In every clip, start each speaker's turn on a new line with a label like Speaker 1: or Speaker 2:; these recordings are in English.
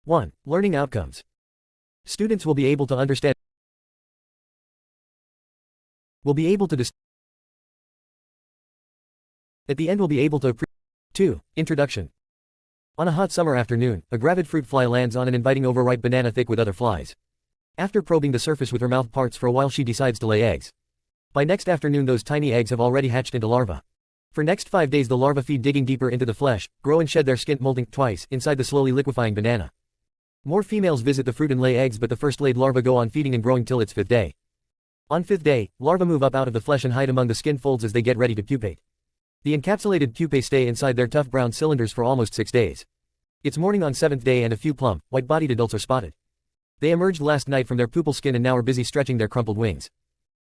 Speaker 1: 1. Learning outcomes. Students will be able to understand, at the end will be able to appreciate. 2. Introduction. On a hot summer afternoon, a gravid fruit fly lands on an inviting overripe banana thick with other flies. After probing the surface with her mouth parts for a while, she decides to lay eggs. By next afternoon those tiny eggs have already hatched into larvae. For next 5 days the larvae feed, digging deeper into the flesh, grow and shed their skin, molting twice inside the slowly liquefying banana. More females visit the fruit and lay eggs, but the first laid larvae go on feeding and growing till its 5th day. On 5th day, larvae move up out of the flesh and hide among the skin folds as they get ready to pupate. The encapsulated pupae stay inside their tough brown cylinders for almost 6 days. It's morning on 7th day and a few plump, white-bodied adults are spotted. They emerged last night from their pupal skin and now are busy stretching their crumpled wings.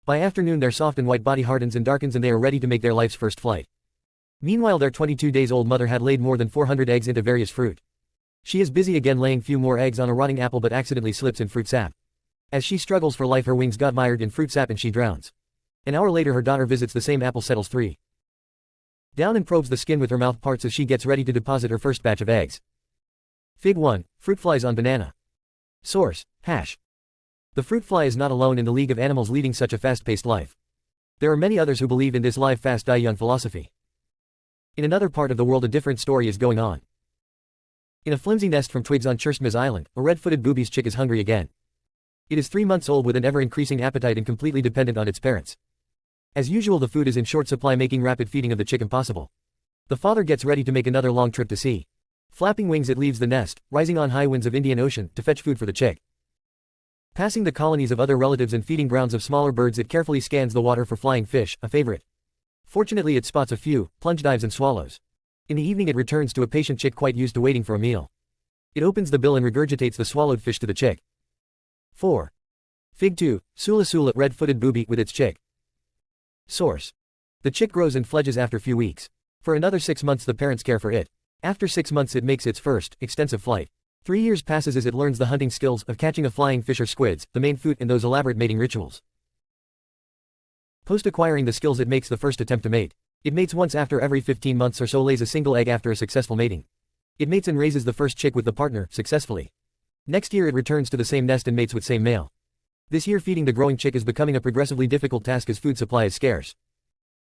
Speaker 1: By afternoon their soft and white body hardens and darkens and they are ready to make their life's first flight. Meanwhile their 22 days old mother had laid more than 400 eggs into various fruit. She is busy again laying few more eggs on a rotting apple but accidentally slips in fruit sap. As she struggles for life her wings got mired in fruit sap and she drowns. An hour later her daughter visits the same apple, settles 3 down and probes the skin with her mouth parts as she gets ready to deposit her first batch of eggs. Fig 1. Fruit flies on banana. Source: Hash. The fruit fly is not alone in the league of animals leading such a fast-paced life. There are many others who believe in this live fast die young philosophy. In another part of the world a different story is going on. In a flimsy nest from twigs on Cherstmas Island, a red-footed booby's chick is hungry again. It is 3 months old with an ever-increasing appetite and completely dependent on its parents. As usual the food is in short supply, making rapid feeding of the chick impossible. The father gets ready to make another long trip to sea. Flapping wings it leaves the nest, rising on high winds of Indian Ocean, to fetch food for the chick. Passing the colonies of other relatives and feeding grounds of smaller birds it carefully scans the water for flying fish, a favorite. Fortunately it spots a few, plunge dives and swallows. In the evening it returns to a patient chick quite used to waiting for a meal. It opens the bill and regurgitates the swallowed fish to the chick. 4. Fig 2. Sula sula, red-footed booby with its chick. Source: the chick grows and fledges after few weeks. For another 6 months the parents care for it. After 6 months it makes its first, extensive flight. 3 years passes as it learns the hunting skills of catching a flying fish or squids, the main food in those elaborate mating rituals. Post acquiring the skills it makes the first attempt to mate. It mates once after every 15 months or so, lays a single egg after a successful mating. It mates and raises the first chick with the partner, successfully. Next year it returns to the same nest and mates with same male. This year feeding the growing chick is becoming a progressively difficult task as food supply is scarce.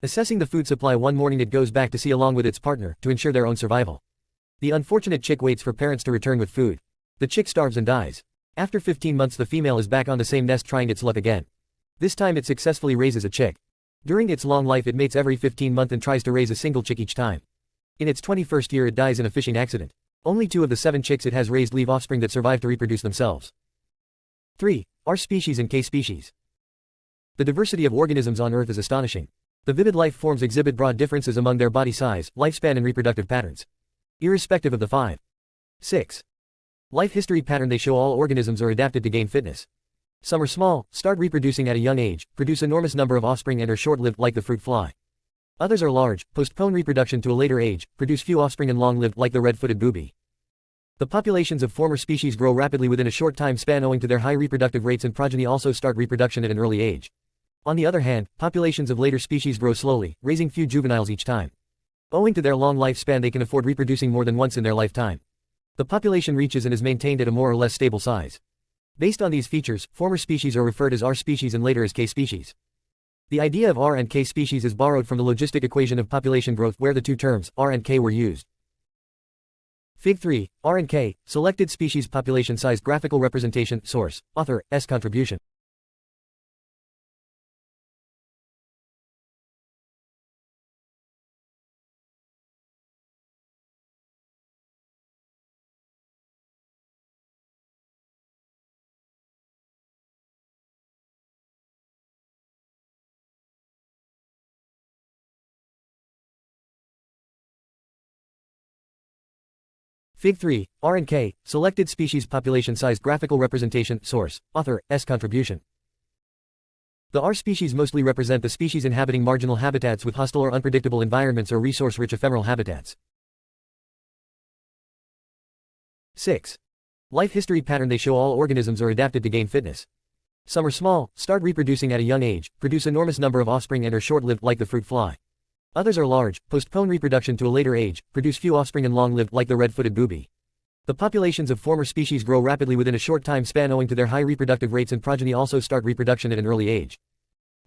Speaker 1: Assessing the food supply one morning it goes back to sea along with its partner, to ensure their own survival. The unfortunate chick waits for parents to return with food. The chick starves and dies. After 15 months the female is back on the same nest trying its luck again. This time it successfully raises a chick. During its long life it mates every 15 months and tries to raise a single chick each time. In its 21st year it dies in a fishing accident. Only 2 of the 7 chicks it has raised leave offspring that survive to reproduce themselves. 3. R species and K species. The diversity of organisms on Earth is astonishing. The vivid life forms exhibit broad differences among their body size, lifespan and reproductive patterns. Irrespective of the 5. 6. Life history pattern they show all organisms are adapted to gain fitness. Some are small, start reproducing at a young age, produce enormous number of offspring and are short-lived like the fruit fly. Others are large, postpone reproduction to a later age, produce few offspring and long-lived like the red-footed booby. The populations of former species grow rapidly within a short time span owing to their high reproductive rates, and progeny also start reproduction at an early age. On the other hand, populations of later species grow slowly, raising few juveniles each time. Owing to their long lifespan they can afford reproducing more than once in their lifetime. The population reaches and is maintained at a more or less stable size. Based on these features, former species are referred as R species and later as K species. The idea of R and K species is borrowed from the logistic equation of population growth where the two terms, R and K, were used. Fig 3, R and K, selected species population size graphical representation. Source: author, S. contribution. Fig 3, R and K, selected species population size graphical representation. Source: author, S. contribution. The R species mostly represent the species inhabiting marginal habitats with hostile or unpredictable environments or resource-rich ephemeral habitats. 6. Life history pattern they show all organisms are adapted to gain fitness. Some are small, start reproducing at a young age, produce enormous number of offspring and are short-lived like the fruit fly. Others are large, postpone reproduction to a later age, produce few offspring and long-lived like the red-footed booby. The populations of former species grow rapidly within a short time span owing to their high reproductive rates, and progeny also start reproduction at an early age.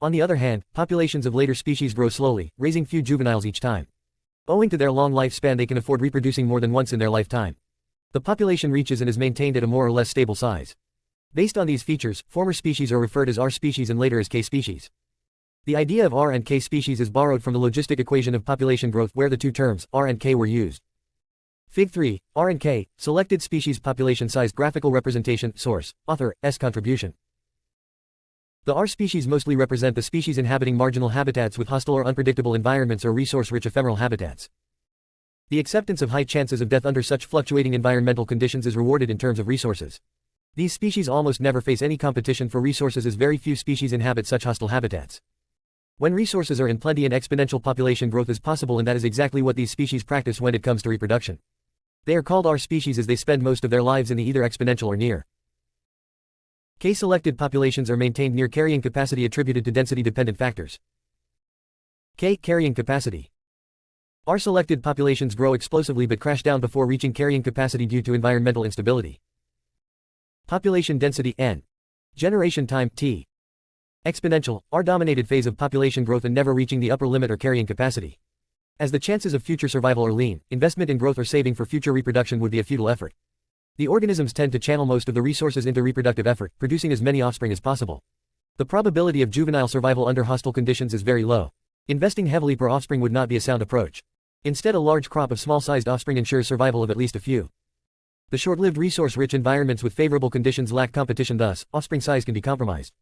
Speaker 1: On the other hand, populations of later species grow slowly, raising few juveniles each time. Owing to their long lifespan, they can afford reproducing more than once in their lifetime. The population reaches and is maintained at a more or less stable size. Based on these features, former species are referred as R species and later as K species. The idea of R and K species is borrowed from the logistic equation of population growth, where the two terms, R and K, were used. Fig. 3, R and K, selected species population size graphical representation, source, author, S. contribution. The R species mostly represent the species inhabiting marginal habitats with hostile or unpredictable environments or resource-rich ephemeral habitats. The acceptance of high chances of death under such fluctuating environmental conditions is rewarded in terms of resources. These species almost never face any competition for resources, as very few species inhabit such hostile habitats. When resources are in plenty, and exponential population growth is possible, and that is exactly what these species practice when it comes to reproduction. They are called R species as they spend most of their lives in the either exponential or near. K-selected populations are maintained near carrying capacity attributed to density-dependent factors. K. Carrying capacity. R-selected populations grow explosively but crash down before reaching carrying capacity due to environmental instability. Population density N. Generation time T. Exponential, R-dominated phase of population growth and never reaching the upper limit or carrying capacity. As the chances of future survival are lean, investment in growth or saving for future reproduction would be a futile effort. The organisms tend to channel most of the resources into reproductive effort, producing as many offspring as possible. The probability of juvenile survival under hostile conditions is very low. Investing heavily per offspring would not be a sound approach. Instead, a large crop of small-sized offspring ensures survival of at least a few. The short-lived resource-rich environments with favorable conditions lack competition, thus, offspring size can be compromised.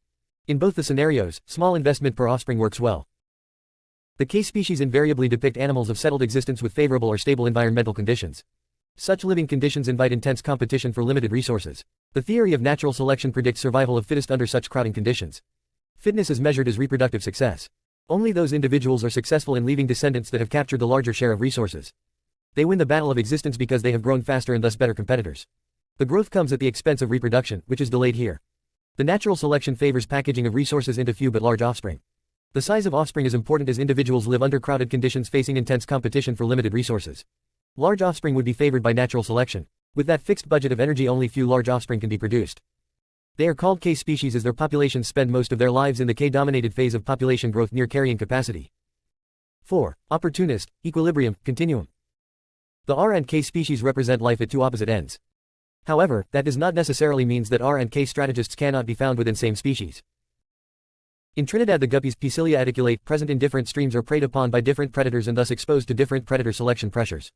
Speaker 1: In both the scenarios, small investment per offspring works well. The K species invariably depict animals of settled existence with favorable or stable environmental conditions. Such living conditions invite intense competition for limited resources. The theory of natural selection predicts survival of fittest under such crowding conditions. Fitness is measured as reproductive success. Only those individuals are successful in leaving descendants that have captured the larger share of resources. They win the battle of existence because they have grown faster and thus better competitors. The growth comes at the expense of reproduction, which is delayed here. The natural selection favors packaging of resources into few but large offspring. The size of offspring is important as individuals live under crowded conditions facing intense competition for limited resources. Large offspring would be favored by natural selection. With that fixed budget of energy, only few large offspring can be produced. They are called K species as their populations spend most of their lives in the K-dominated phase of population growth near carrying capacity. 4. Opportunist, equilibrium, continuum. The R and K species represent life at two opposite ends. However, that does not necessarily mean that R and K strategists cannot be found within same species. In Trinidad, the guppies Picilia eticulate, present in different streams, are preyed upon by different predators and thus exposed to different predator selection pressures.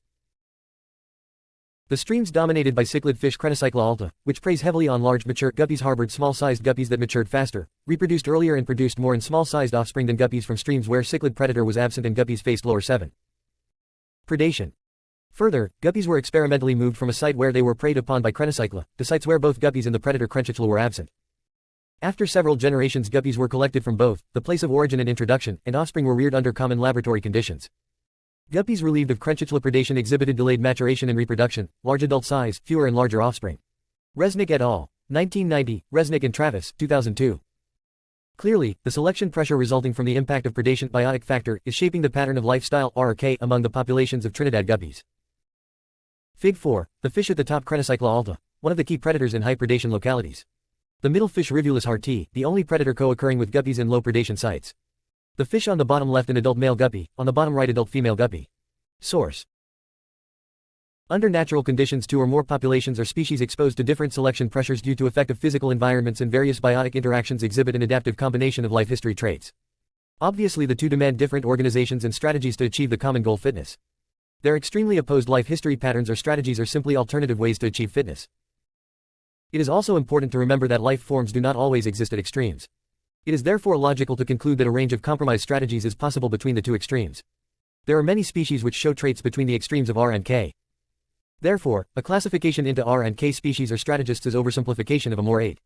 Speaker 1: The streams dominated by cichlid fish Crenocycla alta, which preys heavily on large mature guppies, harbored small-sized guppies that matured faster, reproduced earlier and produced more in small-sized offspring than guppies from streams where cichlid predator was absent and guppies faced lower 7. Predation. Further, guppies were experimentally moved from a site where they were preyed upon by Crenocycla to sites where both guppies and the predator Crenchicula were absent. After several generations, guppies were collected from both the place of origin and introduction, and offspring were reared under common laboratory conditions. Guppies relieved of Crenchicula predation exhibited delayed maturation and reproduction, large adult size, fewer and larger offspring. Resnick et al. 1990, Resnick and Travis, 2002. Clearly, the selection pressure resulting from the impact of predation biotic factor is shaping the pattern of lifestyle R or K among the populations of Trinidad guppies. Fig. 4, the fish at the top Crenocycla alta, one of the key predators in high predation localities. The middle fish Rivulus harti, the only predator co-occurring with guppies in low predation sites. The fish on the bottom left an adult male guppy, on the bottom right adult female guppy. Source. Under natural conditions, two or more populations or species exposed to different selection pressures due to effect of physical environments and various biotic interactions exhibit an adaptive combination of life history traits. Obviously, the two demand different organizations and strategies to achieve the common goal, fitness. Their extremely opposed life history patterns or strategies are simply alternative ways to achieve fitness. It is also important to remember that life forms do not always exist at extremes. It is therefore logical to conclude that a range of compromise strategies is possible between the two extremes. There are many species which show traits between the extremes of R and K. Therefore, a classification into R and K species or strategists is oversimplification of a more 8.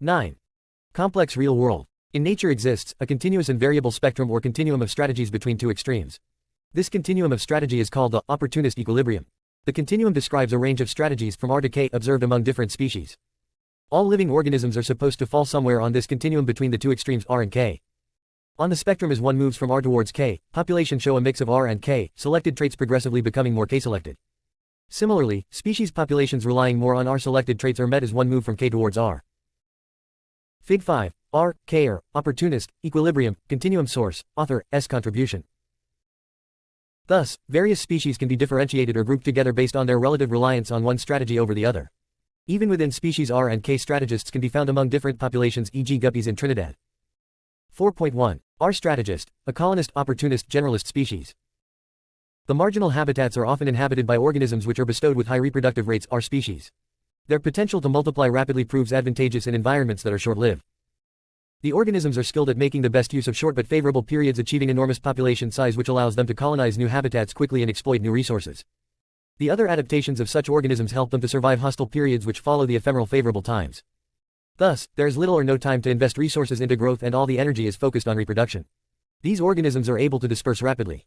Speaker 1: 9. Complex real world. In nature exists a continuous and variable spectrum or continuum of strategies between two extremes. This continuum of strategy is called the opportunist equilibrium. The continuum describes a range of strategies from R to K observed among different species. All living organisms are supposed to fall somewhere on this continuum between the two extremes R and K. On the spectrum as one moves from R towards K, populations show a mix of R and K, selected traits progressively becoming more K-selected. Similarly, species populations relying more on R-selected traits are met as one move from K towards R. Fig 5. R, K are, opportunist, equilibrium, continuum source, author, S contribution. Thus, various species can be differentiated or grouped together based on their relative reliance on one strategy over the other. Even within species R and K, strategists can be found among different populations, e.g. guppies in Trinidad. 4.1. R strategist, a colonist, opportunist, generalist species. The marginal habitats are often inhabited by organisms which are bestowed with high reproductive rates, R species. Their potential to multiply rapidly proves advantageous in environments that are short-lived. The organisms are skilled at making the best use of short but favorable periods, achieving enormous population size which allows them to colonize new habitats quickly and exploit new resources. The other adaptations of such organisms help them to survive hostile periods which follow the ephemeral favorable times. Thus, there is little or no time to invest resources into growth and all the energy is focused on reproduction. These organisms are able to disperse rapidly.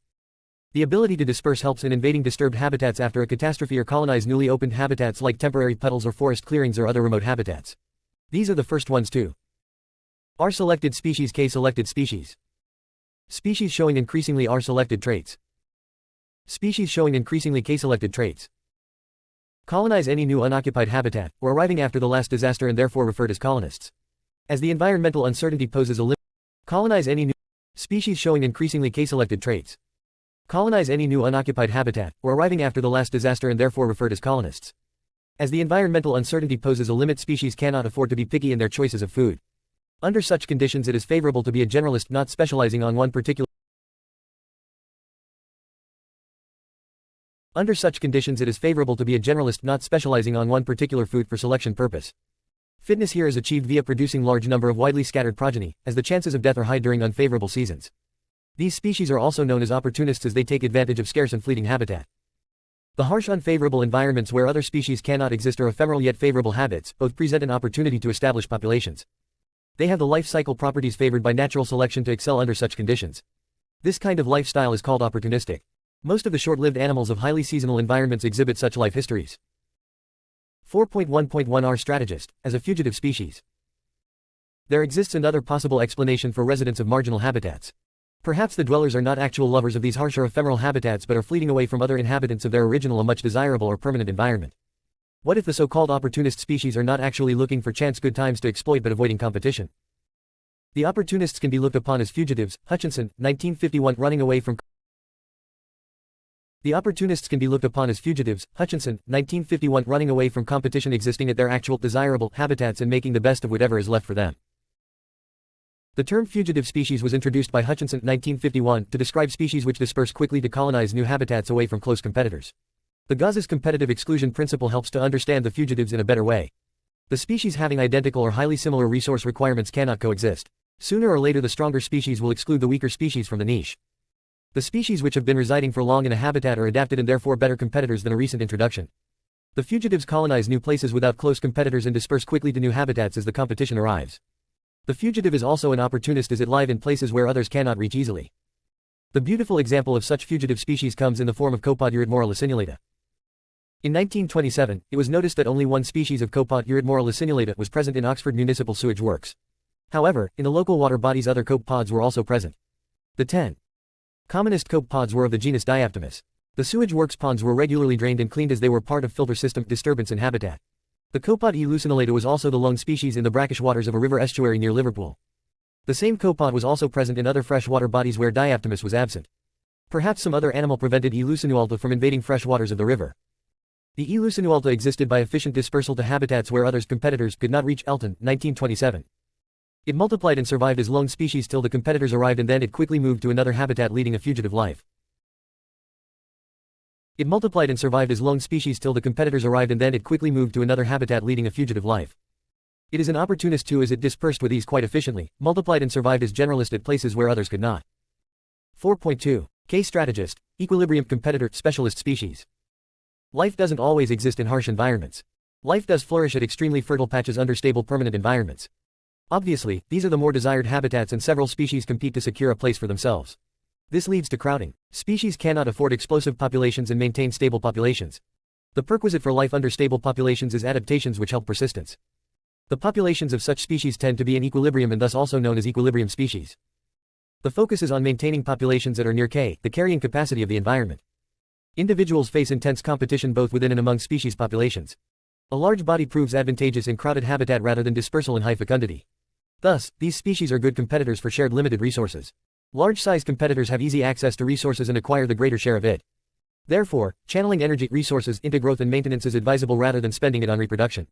Speaker 1: The ability to disperse helps in invading disturbed habitats after a catastrophe or colonize newly opened habitats like temporary puddles or forest clearings or other remote habitats. These are the first ones too. R-selected species, K-selected species. Species showing increasingly R-selected traits. Species showing increasingly K-selected traits. Colonize any new unoccupied habitat, or arriving after the last disaster and therefore referred as colonists. As the environmental uncertainty poses a limit. Colonize any new species showing increasingly K-selected traits. Colonize any new unoccupied habitat, or arriving after the last disaster and therefore referred as colonists. As the environmental uncertainty poses a limit, species cannot afford to be picky in their choices of food. Under such conditions it is favorable to be a generalist, not specializing on one particular. Under such conditions it is favorable to be a generalist, not specializing on one particular food for selection purpose. Fitness here is achieved via producing large number of widely scattered progeny, as the chances of death are high during unfavorable seasons. These species are also known as opportunists as they take advantage of scarce and fleeting habitat. The harsh unfavorable environments where other species cannot exist or ephemeral yet favorable habits, both present an opportunity to establish populations. They have the life cycle properties favored by natural selection to excel under such conditions. This kind of lifestyle is called opportunistic. Most of the short-lived animals of highly seasonal environments exhibit such life histories. 4.1.1 R strategist, as a fugitive species. There exists another possible explanation for residents of marginal habitats. Perhaps the dwellers are not actual lovers of these harsher ephemeral habitats but are fleeting away from other inhabitants of their original or much desirable or permanent environment. What if the so-called opportunist species are not actually looking for chance good times to exploit but avoiding competition? The opportunists can be looked upon as fugitives. Hutchinson, 1951, running away from. The opportunists can be looked upon as fugitives. Hutchinson, 1951, running away from competition existing at their actual desirable habitats and making the best of whatever is left for them. The term fugitive species was introduced by Hutchinson, 1951, to describe species which disperse quickly to colonize new habitats away from close competitors. The Gauss's competitive exclusion principle helps to understand the fugitives in a better way. The species having identical or highly similar resource requirements cannot coexist. Sooner or later the stronger species will exclude the weaker species from the niche. The species which have been residing for long in a habitat are adapted and therefore better competitors than a recent introduction. The fugitives colonize new places without close competitors and disperse quickly to new habitats as the competition arrives. The fugitive is also an opportunist as it lives in places where others cannot reach easily. The beautiful example of such fugitive species comes in the form of copod Eurythmora licenulata. In 1927, it was noticed that only one species of copod Eurythmora licenulata was present in Oxford municipal sewage works. However, in the local water bodies other copepods were also present. The 10 commonest copepods were of the genus Diaptomus. The sewage works ponds were regularly drained and cleaned as they were part of filter system disturbance and habitat. The copod E. lucinulata was also the lone species in the brackish waters of a river estuary near Liverpool. The same copod was also present in other freshwater bodies where Diaptomus was absent. Perhaps some other animal prevented E. lucinualta from invading fresh waters of the river. The E. lucinualta existed by efficient dispersal to habitats where others competitors could not reach. Elton, 1927. It multiplied and survived as lone species till the competitors arrived and then it quickly moved to another habitat leading a fugitive life. It multiplied and survived as lone species till the competitors arrived and then it quickly moved to another habitat leading a fugitive life. It is an opportunist too as it dispersed with ease quite efficiently, multiplied and survived as generalist at places where others could not. 4.2. K strategist, equilibrium competitor, specialist species. Life doesn't always exist in harsh environments. Life does flourish at extremely fertile patches under stable permanent environments. Obviously, these are the more desired habitats and several species compete to secure a place for themselves. This leads to crowding. Species cannot afford explosive populations and maintain stable populations. The prerequisite for life under stable populations is adaptations which help persistence. The populations of such species tend to be in equilibrium and thus also known as equilibrium species. The focus is on maintaining populations that are near K, the carrying capacity of the environment. Individuals face intense competition both within and among species populations. A large body proves advantageous in crowded habitat rather than dispersal in high fecundity. Thus, these species are good competitors for shared limited resources. Large-sized competitors have easy access to resources and acquire the greater share of it. Therefore, channeling energy resources into growth and maintenance is advisable rather than spending it on reproduction.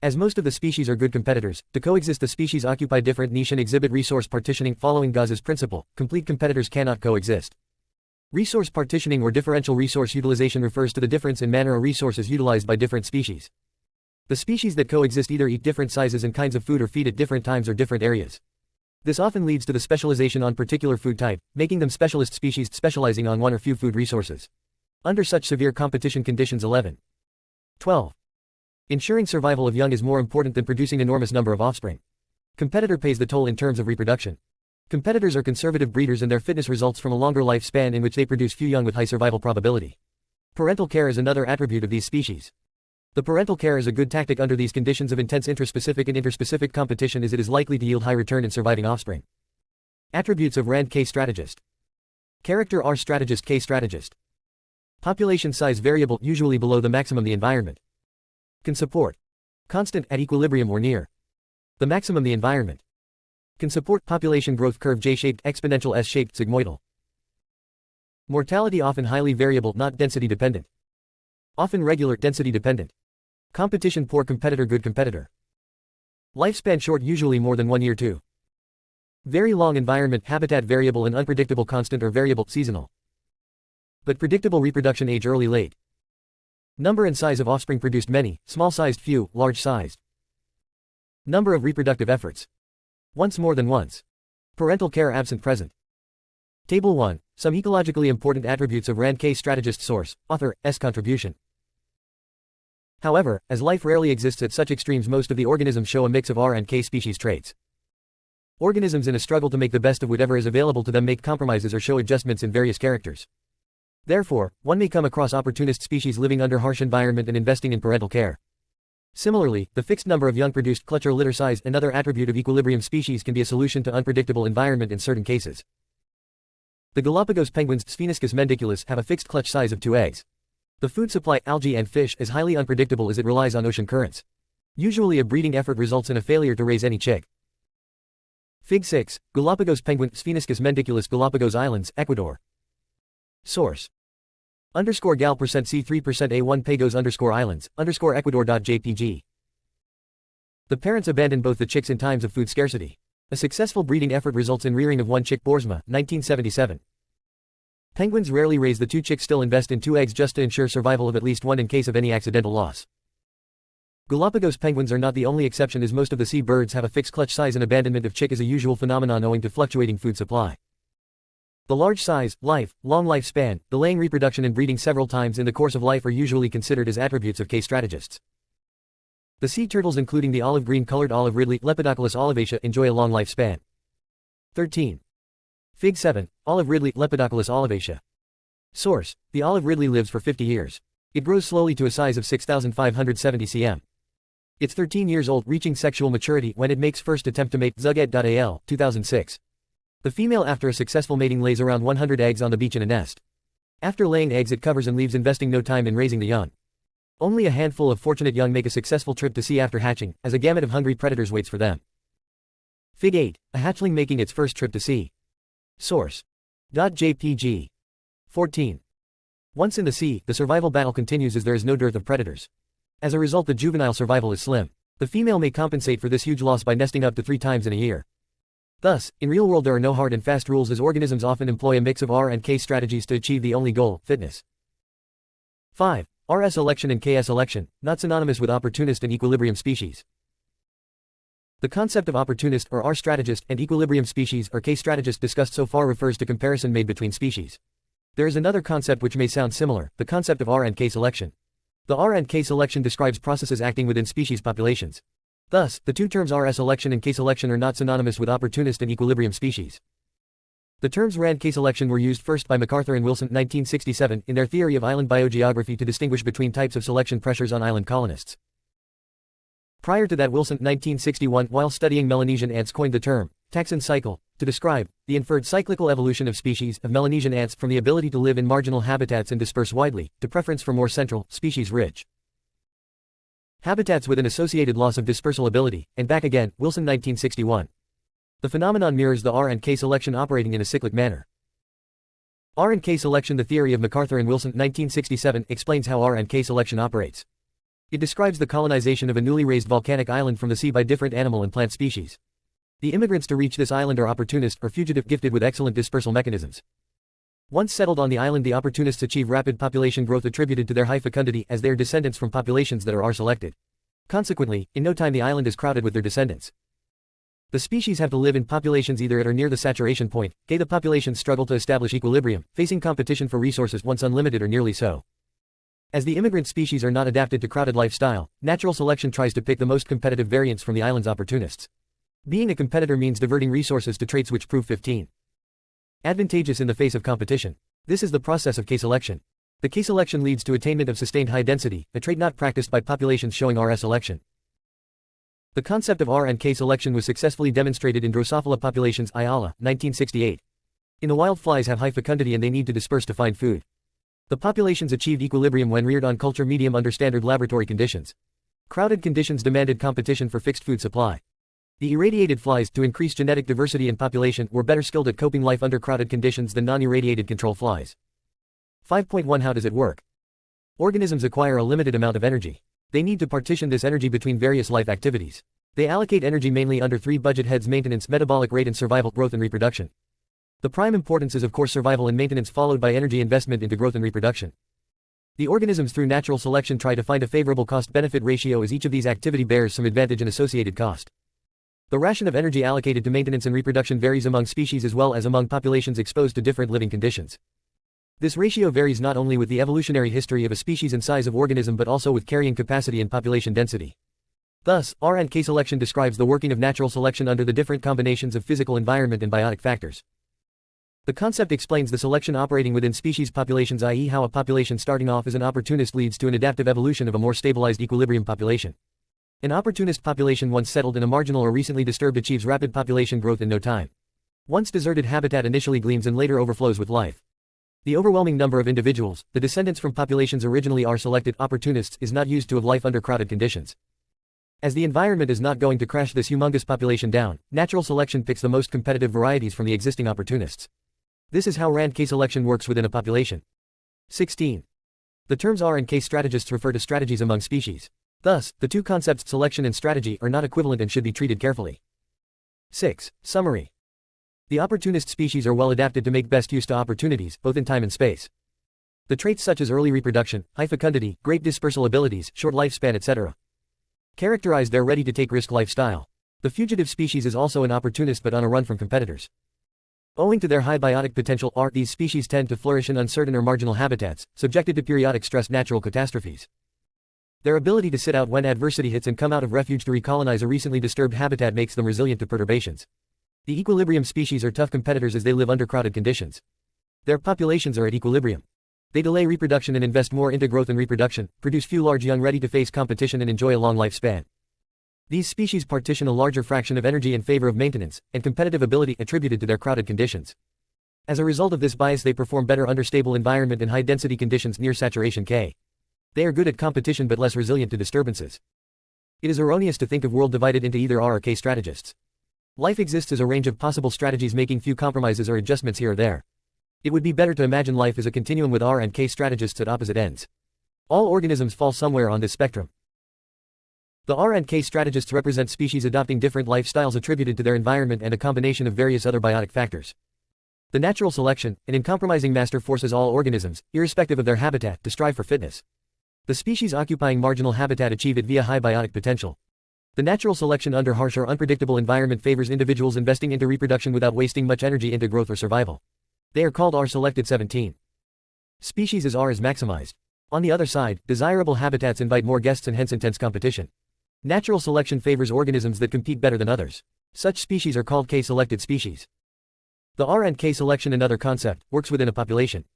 Speaker 1: As most of the species are good competitors, to coexist the species occupy different niche and exhibit resource partitioning following Gauss's principle. Complete competitors cannot coexist. Resource partitioning or differential resource utilization refers to the difference in manner a resource is utilized by different species. The species that coexist either eat different sizes and kinds of food or feed at different times or different areas. This often leads to the specialization on particular food type, making them specialist species specializing on one or few food resources. Under such severe competition conditions 11. 12. Ensuring survival of young is more important than producing enormous number of offspring. Competitor pays the toll in terms of reproduction. Competitors are conservative breeders and their fitness results from a longer lifespan in which they produce few young with high survival probability. Parental care is another attribute of these species. The parental care is a good tactic under these conditions of intense intraspecific and interspecific competition as it is likely to yield high return in surviving offspring. Attributes of Rand K strategist. Character R strategist K strategist. Population size variable usually below the maximum the environment. Can support. Constant at equilibrium or near. The maximum the environment. Can support population growth curve J-shaped exponential S-shaped sigmoidal. Mortality often highly variable not density dependent. Often regular density dependent. Competition poor competitor good competitor. Lifespan short usually more than 1 year 2. Very long environment habitat variable and unpredictable constant or variable seasonal. But predictable reproduction age early late. Number and size of offspring produced many, small-sized few, large-sized. Number of reproductive efforts. Once more than once. Parental care absent present. Table 1. Some ecologically important attributes of Rand K strategist source, author, S contribution. However, as life rarely exists at such extremes most of the organisms show a mix of R and K species traits. Organisms in a struggle to make the best of whatever is available to them make compromises or show adjustments in various characters. Therefore, one may come across opportunist species living under harsh environment and investing in parental care. Similarly, the fixed number of young produced clutch or litter size, another attribute of equilibrium species, can be a solution to unpredictable environment in certain cases. The Galapagos penguins, Spheniscus mendiculus, have a fixed clutch size of 2 eggs. The food supply, algae and fish, is highly unpredictable as it relies on ocean currents. Usually a breeding effort results in a failure to raise any chick. Fig 6, Galapagos penguin, Spheniscus mendiculus, Galapagos Islands, Ecuador. Source. _gal %C3% A1 Pagos _islands, _Ecuador.jpg. The parents abandon both the chicks in times of food scarcity. A successful breeding effort results in rearing of 1 chick. Boersma, 1977. Penguins rarely raise the 2 chicks, still invest in 2 eggs just to ensure survival of at least 1 in case of any accidental loss. Galapagos penguins are not the only exception as most of the sea birds have a fixed clutch size and abandonment of chick is a usual phenomenon owing to fluctuating food supply. The large size, life, long lifespan, delaying reproduction and breeding several times in the course of life are usually considered as attributes of K strategists. The sea turtles including the olive green colored olive ridley Lepidopterus olivacea enjoy a long lifespan. 13. Fig 7, olive ridley Lepidopterus olivacea. Source, the olive ridley lives for 50 years. It grows slowly to a size of 6,570 cm. It's 13 years old, reaching sexual maturity when it makes first attempt to mate. Zuget.al, 2006. The female after a successful mating lays around 100 eggs on the beach in a nest. After laying eggs it covers and leaves, investing no time in raising the young. Only a handful of fortunate young make a successful trip to sea after hatching, as a gamut of hungry predators waits for them. Fig 8, a hatchling making its first trip to sea. Source. .jpg. 14. Once in the sea, the survival battle continues as there is no dearth of predators. As a result the juvenile survival is slim. The female may compensate for this huge loss by nesting up to 3 times in a year. Thus, in real world there are no hard and fast rules as organisms often employ a mix of R and K strategies to achieve the only goal, fitness. 5. RS election and KS election, not synonymous with opportunist and equilibrium species. The concept of opportunist or R strategist and equilibrium species or K strategist discussed so far refers to comparison made between species. There is another concept which may sound similar, the concept of R and K selection. The R and K selection describes processes acting within species populations. Thus, the 2 terms RS selection and K selection are not synonymous with opportunist and equilibrium species. The terms Rand K selection were used first by MacArthur and Wilson 1967 in their theory of island biogeography to distinguish between types of selection pressures on island colonists. Prior to that Wilson 1961 while studying Melanesian ants coined the term, Taxon cycle, to describe the inferred cyclical evolution of species of Melanesian ants from the ability to live in marginal habitats and disperse widely, to preference for more central, species-rich habitats with an associated loss of dispersal ability, and back again, Wilson 1961. The phenomenon mirrors the R and K selection operating in a cyclic manner. R and K selection. The theory of MacArthur and Wilson 1967 explains how R and K selection operates. It describes the colonization of a newly raised volcanic island from the sea by different animal and plant species. The immigrants to reach this island are opportunist or fugitive gifted with excellent dispersal mechanisms. Once settled on the island, the opportunists achieve rapid population growth attributed to their high fecundity as they are descendants from populations that are R-selected. Consequently, in no time the island is crowded with their descendants. The species have to live in populations either at or near the saturation point. The populations struggle to establish equilibrium, facing competition for resources once unlimited or nearly so. As the immigrant species are not adapted to crowded lifestyle, natural selection tries to pick the most competitive variants from the island's opportunists. Being a competitor means diverting resources to traits which prove advantageous in the face of competition. This is the process of K-selection. The K-selection leads to attainment of sustained high density, a trait not practiced by populations showing RS selection. The concept of R and K selection was successfully demonstrated in Drosophila populations Ayala, 1968. In the wild, flies have high fecundity and they need to disperse to find food. The populations achieved equilibrium when reared on culture medium under standard laboratory conditions. Crowded conditions demanded competition for fixed food supply. The irradiated flies, to increase genetic diversity in population, were better skilled at coping life under crowded conditions than non-irradiated control flies. 5.1 How does it work? Organisms acquire a limited amount of energy. They need to partition this energy between various life activities. They allocate energy mainly under three budget heads: maintenance, metabolic rate, and survival, growth and reproduction. The prime importance is of course survival and maintenance, followed by energy investment into growth and reproduction. The organisms through natural selection try to find a favorable cost-benefit ratio as each of these activity bears some advantage and associated cost. The ration of energy allocated to maintenance and reproduction varies among species as well as among populations exposed to different living conditions. This ratio varies not only with the evolutionary history of a species and size of organism but also with carrying capacity and population density. Thus, R and K selection describes the working of natural selection under the different combinations of physical environment and biotic factors. The concept explains the selection operating within species populations, i.e. how a population starting off as an opportunist leads to an adaptive evolution of a more stabilized equilibrium population. An opportunist population once settled in a marginal or recently disturbed achieves rapid population growth in no time. Once deserted habitat initially gleams and later overflows with life. The overwhelming number of individuals, the descendants from populations originally R-selected opportunists, is not used to have life under crowded conditions. As the environment is not going to crash this humongous population down, natural selection picks the most competitive varieties from the existing opportunists. This is how R and K selection works within a population. 16. The terms R and K strategists refer to strategies among species. Thus, the two concepts selection and strategy are not equivalent and should be treated carefully. 6. Summary. The opportunist species are well adapted to make best use to opportunities, both in time and space. The traits such as early reproduction, high fecundity, great dispersal abilities, short lifespan, etc. characterize their ready-to-take risk lifestyle. The fugitive species is also an opportunist but on a run from competitors. Owing to their high biotic potential R, these species tend to flourish in uncertain or marginal habitats, subjected to periodic stress natural catastrophes. Their ability to sit out when adversity hits and come out of refuge to recolonize a recently disturbed habitat makes them resilient to perturbations. The equilibrium species are tough competitors as they live under crowded conditions. Their populations are at equilibrium. They delay reproduction and invest more into growth and reproduction, produce few large young ready to face competition and enjoy a long lifespan. These species partition a larger fraction of energy in favor of maintenance and competitive ability attributed to their crowded conditions. As a result of this bias, they perform better under stable environment and high-density conditions near saturation K. They are good at competition but less resilient to disturbances. It is erroneous to think of world divided into either R or K strategists. Life exists as a range of possible strategies making few compromises or adjustments here or there. It would be better to imagine life as a continuum with R and K strategists at opposite ends. All organisms fall somewhere on this spectrum. The R and K strategists represent species adopting different lifestyles attributed to their environment and a combination of various other biotic factors. The natural selection, an uncompromising master, forces all organisms, irrespective of their habitat, to strive for fitness. The species occupying marginal habitat achieve it via high biotic potential. The natural selection under harsh or unpredictable environment favors individuals investing into reproduction without wasting much energy into growth or survival. They are called R-selected. 17. Species as R is maximized. On the other side, desirable habitats invite more guests and hence intense competition. Natural selection favors organisms that compete better than others. Such species are called K-selected species. The R and K selection, another concept, works within a population.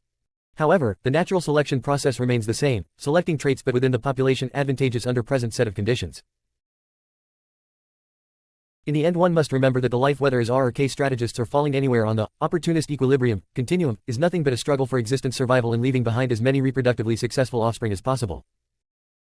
Speaker 1: However, the natural selection process remains the same, selecting traits but within the population advantageous under present set of conditions. In the end, one must remember that the life, whether as R or K strategists are falling anywhere on the opportunist equilibrium continuum, is nothing but a struggle for existence, survival, and leaving behind as many reproductively successful offspring as possible.